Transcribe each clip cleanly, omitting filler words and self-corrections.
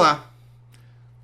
Olá!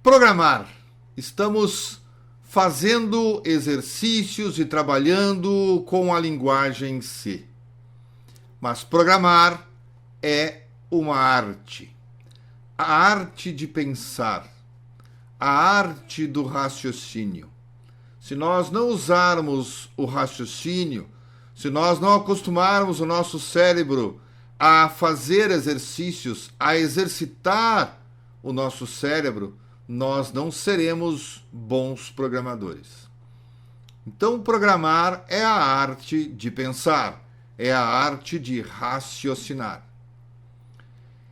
Programar. Estamos fazendo exercícios e trabalhando com a linguagem C. Mas programar é uma arte. A arte de pensar. A arte do raciocínio. Se nós não usarmos o raciocínio, se nós não acostumarmos o nosso cérebro a fazer exercícios, a exercitar o nosso cérebro, nós não seremos bons programadores. Então, programar é a arte de pensar, é a arte de raciocinar.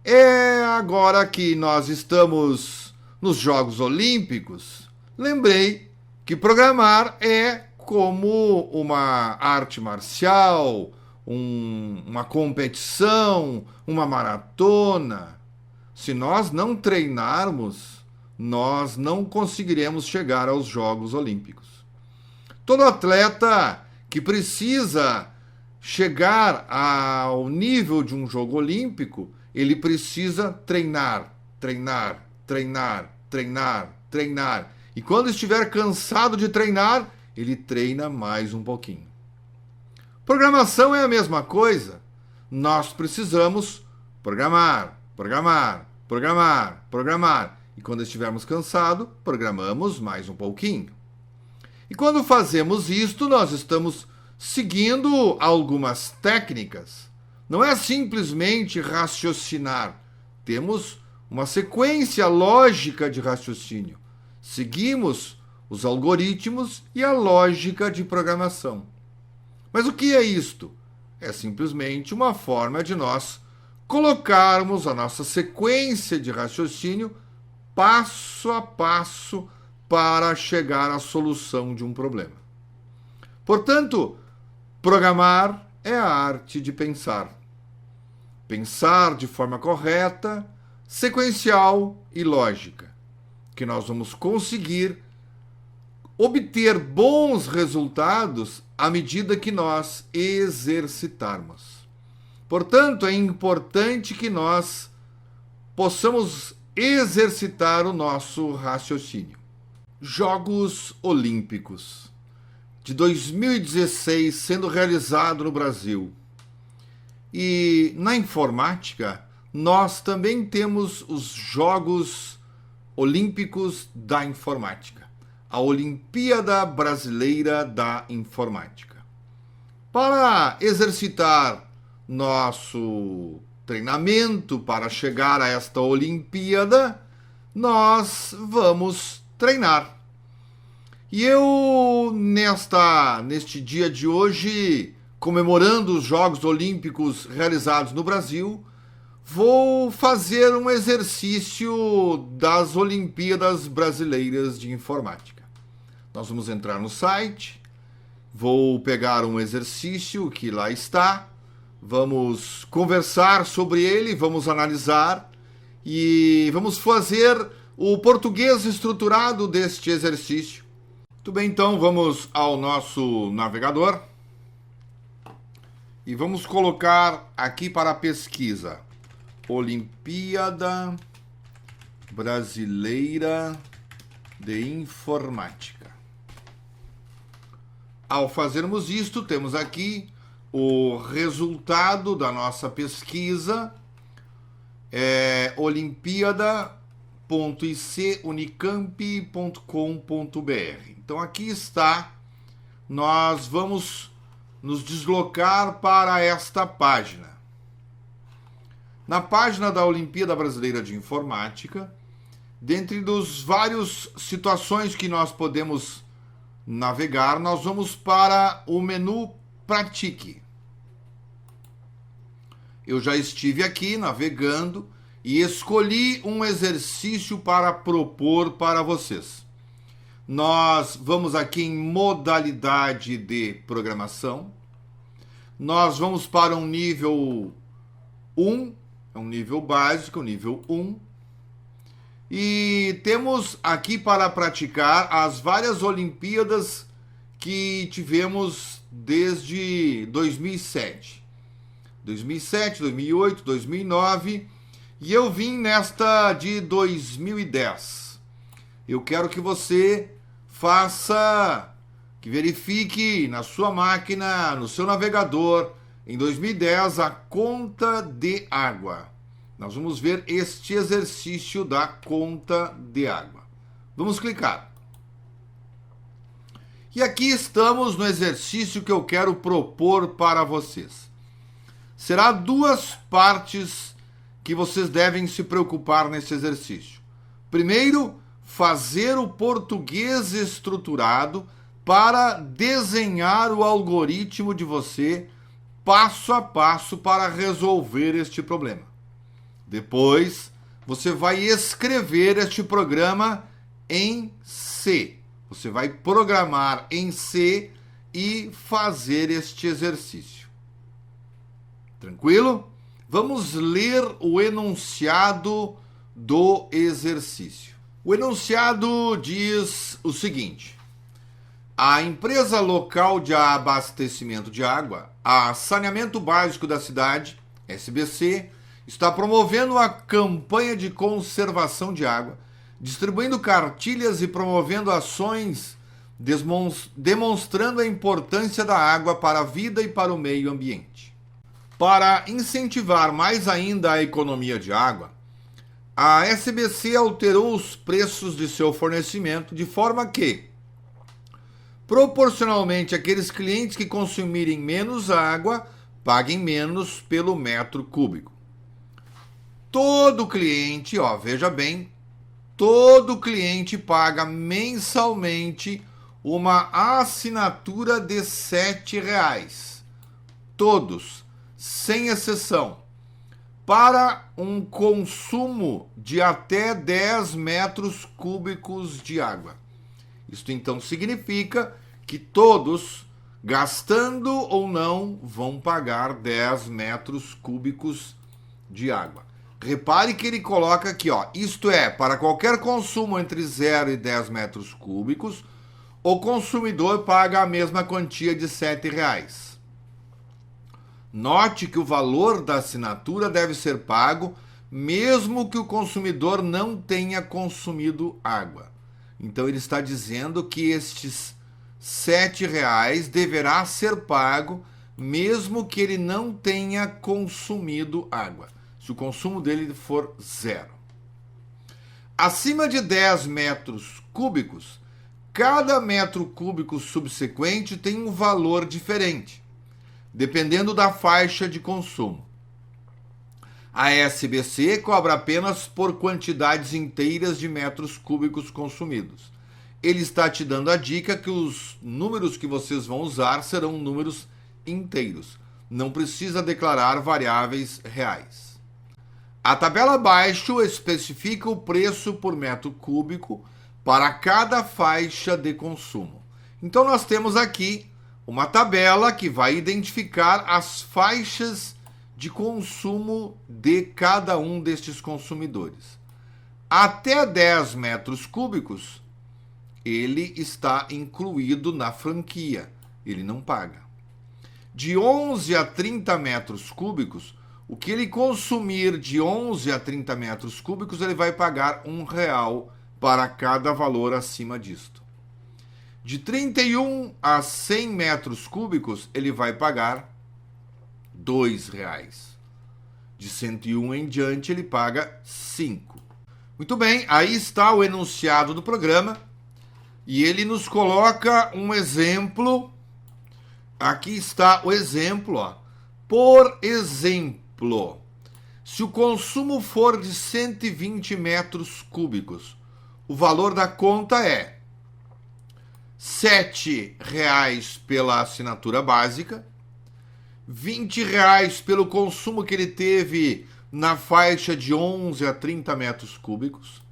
É agora que nós estamos nos Jogos Olímpicos, lembrei que programar é como uma arte marcial, uma competição, uma maratona. Se nós não treinarmos, nós não conseguiremos chegar aos Jogos Olímpicos. Todo atleta que precisa chegar ao nível de um jogo olímpico, ele precisa treinar, treinar, treinar, treinar, treinar. E quando estiver cansado de treinar, ele treina mais um pouquinho. Programação é a mesma coisa. Nós precisamos programar, programar, programar, programar. E quando estivermos cansados, programamos mais um pouquinho. E quando fazemos isto, nós estamos seguindo algumas técnicas. Não é simplesmente raciocinar. Temos uma sequência lógica de raciocínio. Seguimos os algoritmos e a lógica de programação. Mas o que é isto? É simplesmente uma forma de nós colocarmos a nossa sequência de raciocínio passo a passo para chegar à solução de um problema. Portanto, programar é a arte de pensar. Pensar de forma correta, sequencial e lógica, que nós vamos conseguir obter bons resultados à medida que nós exercitarmos. Portanto, é importante que nós possamos exercitar o nosso raciocínio. Jogos Olímpicos de 2016 sendo realizado no Brasil. E na informática, nós também temos os Jogos Olímpicos da Informática, a Olimpíada Brasileira da Informática. Para exercitar nosso treinamento para chegar a esta Olimpíada, nós vamos treinar. E eu, neste dia de hoje, comemorando os Jogos Olímpicos realizados no Brasil, vou fazer um exercício das Olimpíadas Brasileiras de Informática. Nós vamos entrar no site, vou pegar um exercício que lá está, vamos conversar sobre ele, vamos analisar e vamos fazer o português estruturado deste exercício. Muito bem, então vamos ao nosso navegador e vamos colocar aqui para a pesquisa Olimpíada Brasileira de Informática. Ao fazermos isto, temos aqui o resultado da nossa pesquisa, olimpíada.icunicamp.com.br. Então aqui está, nós vamos nos deslocar para esta página. Na página da Olimpíada Brasileira de Informática, dentre dos vários situações que nós podemos navegar, nós vamos para o menu Pratique. Eu já estive aqui navegando e escolhi um exercício para propor para vocês. Nós vamos aqui em modalidade de programação. Nós vamos para um nível 1, é um nível básico, nível 1. E temos aqui para praticar as várias Olimpíadas que tivemos desde 2007. 2007, 2008, 2009 E eu vim nesta de 2010. Eu quero que você faça, que verifique na sua máquina, no seu navegador, em 2010, a conta de água. Nós vamos ver este exercício da conta de água. Vamos clicar. E aqui estamos no exercício que eu quero propor para vocês. Será duas partes que vocês devem se preocupar nesse exercício. Primeiro, fazer o português estruturado para desenhar o algoritmo de você passo a passo para resolver este problema. Depois, você vai escrever este programa em C. Você vai programar em C e fazer este exercício. Tranquilo? Vamos ler o enunciado do exercício. O enunciado diz o seguinte: a empresa local de abastecimento de água, a Saneamento Básico da Cidade, SBC, está promovendo a campanha de conservação de água, distribuindo cartilhas e promovendo ações demonstrando a importância da água para a vida e para o meio ambiente. Para incentivar mais ainda a economia de água, a SBC alterou os preços de seu fornecimento de forma que, proporcionalmente, aqueles clientes que consumirem menos água paguem menos pelo metro cúbico. Todo cliente, veja bem, todo cliente paga mensalmente uma assinatura de R$ 7,00. Todos, sem exceção, para um consumo de até 10 metros cúbicos de água. Isto então significa que todos, gastando ou não, vão pagar 10 metros cúbicos de água. Repare que ele coloca aqui, isto é, para qualquer consumo entre 0 e 10 metros cúbicos, o consumidor paga a mesma quantia de R$ 7,00. Note que o valor da assinatura deve ser pago mesmo que o consumidor não tenha consumido água. Então ele está dizendo que estes R$ 7,00 deverá ser pago mesmo que ele não tenha consumido água, se o consumo dele for 0. Acima de 10 metros cúbicos, cada metro cúbico subsequente tem um valor diferente, dependendo da faixa de consumo. A SBC cobra apenas por quantidades inteiras de metros cúbicos consumidos. Ele está te dando a dica que os números que vocês vão usar serão números inteiros. Não precisa declarar variáveis reais. A tabela abaixo especifica o preço por metro cúbico para cada faixa de consumo. Então nós temos aqui uma tabela que vai identificar as faixas de consumo de cada um destes consumidores. Até 10 metros cúbicos, ele está incluído na franquia, ele não paga. De 11 a 30 metros cúbicos, o que ele consumir de 11 a 30 metros cúbicos, ele vai pagar R$1 para cada valor acima disto. De 31 a 100 metros cúbicos, ele vai pagar R$2. De 101 em diante, ele paga 5. Muito bem, aí está o enunciado do programa. E ele nos coloca um exemplo. Aqui está o exemplo. Por exemplo, se o consumo for de 120 metros cúbicos, o valor da conta é R$ 7,00 pela assinatura básica, R$ 20,00 pelo consumo que ele teve na faixa de 11 a 30 metros cúbicos,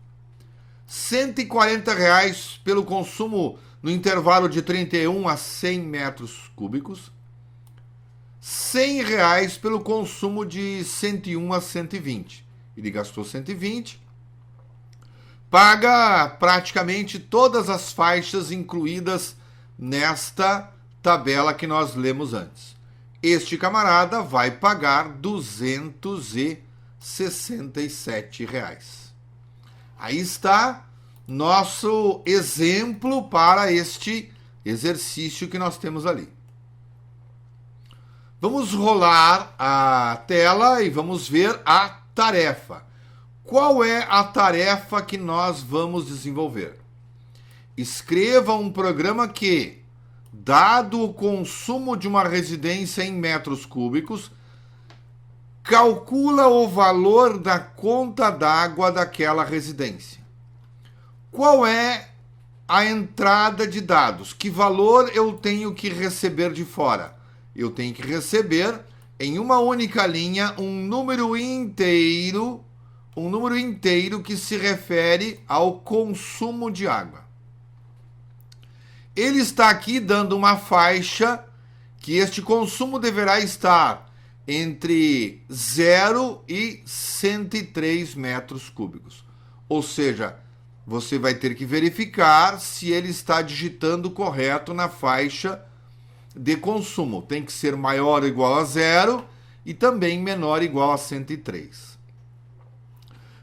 R$ 140,00 pelo consumo no intervalo de 31 a 100 metros cúbicos, R$ 100,00 pelo consumo de 101 a 120. Ele gastou 120, paga praticamente todas as faixas incluídas nesta tabela que nós lemos antes. Este camarada vai pagar R$ 260. R$ 67. Aí está nosso exemplo para este exercício que nós temos ali. Vamos rolar a tela e vamos ver a tarefa. Qual é a tarefa que nós vamos desenvolver? Escreva um programa que, dado o consumo de uma residência em metros cúbicos, calcula o valor da conta d'água daquela residência. Qual é a entrada de dados? Que valor eu tenho que receber de fora? Eu tenho que receber em uma única linha um número inteiro que se refere ao consumo de água. Ele está aqui dando uma faixa que este consumo deverá estar entre 0 e 103 metros cúbicos. Ou seja, você vai ter que verificar se ele está digitando correto na faixa de consumo. Tem que ser maior ou igual a 0 e também menor ou igual a 103.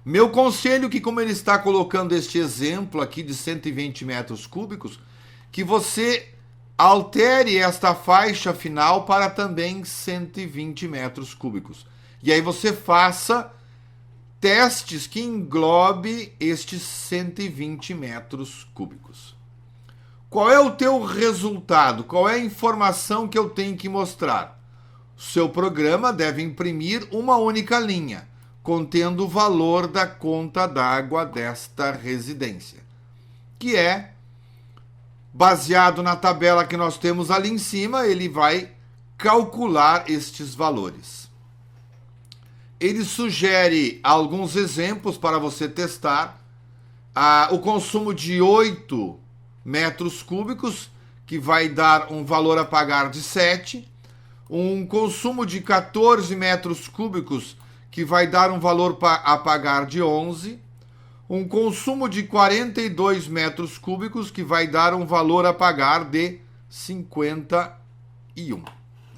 Meu conselho é que, como ele está colocando este exemplo aqui de 120 metros cúbicos, que você altere esta faixa final para também 120 metros cúbicos. E aí você faça testes que englobe estes 120 metros cúbicos. Qual é o teu resultado? Qual é a informação que eu tenho que mostrar? O seu programa deve imprimir uma única linha, contendo o valor da conta d'água desta residência, que é, baseado na tabela que nós temos ali em cima, ele vai calcular estes valores. Ele sugere alguns exemplos para você testar. O consumo de 8 metros cúbicos, que vai dar um valor a pagar de 7. Um consumo de 14 metros cúbicos, que vai dar um valor a pagar de 11. Um consumo de 42 metros cúbicos, que vai dar um valor a pagar de 51.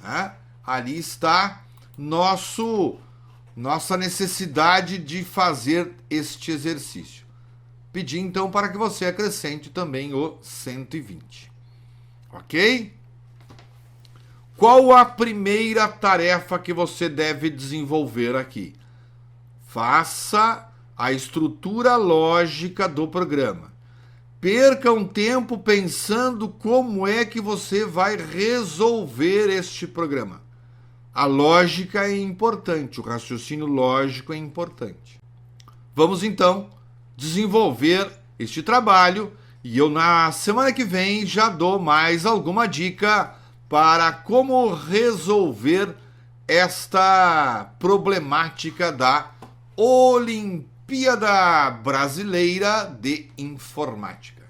Né? Ali está nossa necessidade de fazer este exercício. Pedi então para que você acrescente também o 120. Ok? Qual a primeira tarefa que você deve desenvolver aqui? Faça a estrutura lógica do programa. Perca um tempo pensando como é que você vai resolver este programa. A lógica é importante, o raciocínio lógico é importante. Vamos então desenvolver este trabalho e eu na semana que vem já dou mais alguma dica para como resolver esta problemática da Olimpíada Brasileira de Informática.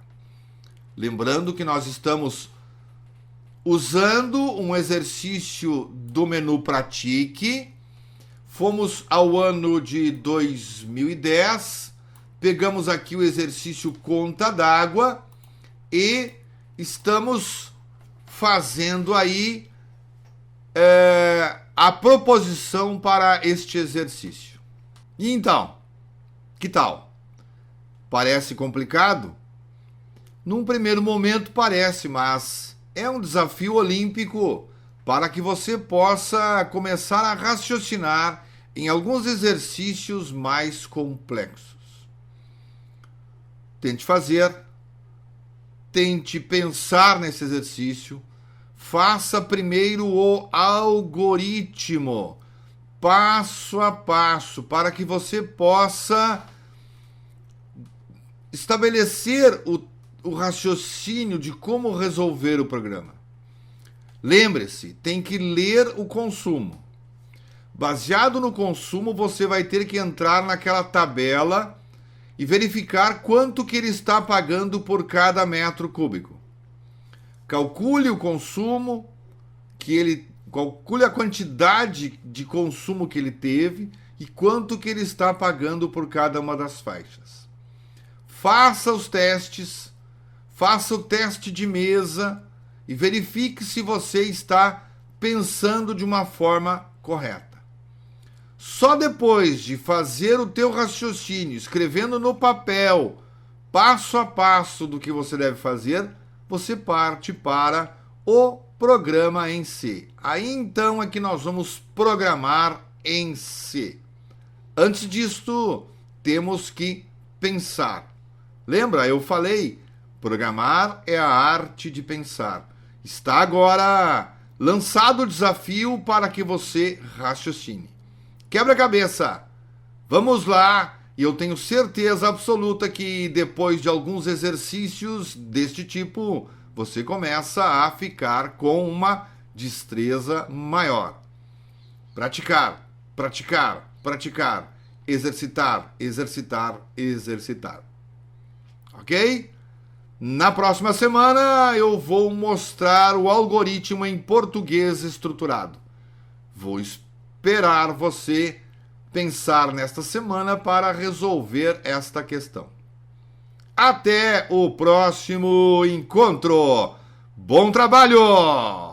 Lembrando que nós estamos usando um exercício do menu Pratique. Fomos ao ano de 2010, pegamos aqui o exercício Conta d'Água e estamos fazendo aí a proposição para este exercício. E então, que tal? Parece complicado? Num primeiro momento parece, mas é um desafio olímpico para que você possa começar a raciocinar em alguns exercícios mais complexos. Tente fazer, tente pensar nesse exercício, faça primeiro o algoritmo, passo a passo, para que você possa estabelecer o raciocínio de como resolver o programa. Lembre-se, tem que ler o consumo. Baseado no consumo, você vai ter que entrar naquela tabela e verificar quanto que ele está pagando por cada metro cúbico. Calcule o consumo, calcule a quantidade de consumo que ele teve e quanto que ele está pagando por cada uma das faixas. Faça os testes, faça o teste de mesa e verifique se você está pensando de uma forma correta. Só depois de fazer o teu raciocínio, escrevendo no papel, passo a passo do que você deve fazer, você parte para o programa em si. Aí então é que nós vamos programar em si. Antes disto, temos que pensar. Lembra? Eu falei, programar é a arte de pensar. Está agora lançado o desafio para que você raciocine. Quebra-cabeça! Vamos lá! E eu tenho certeza absoluta que depois de alguns exercícios deste tipo, você começa a ficar com uma destreza maior. Praticar, praticar, praticar. Exercitar, exercitar, exercitar. Ok? Na próxima semana eu vou mostrar o algoritmo em português estruturado. Vou esperar você pensar nesta semana para resolver esta questão. Até o próximo encontro. Bom trabalho!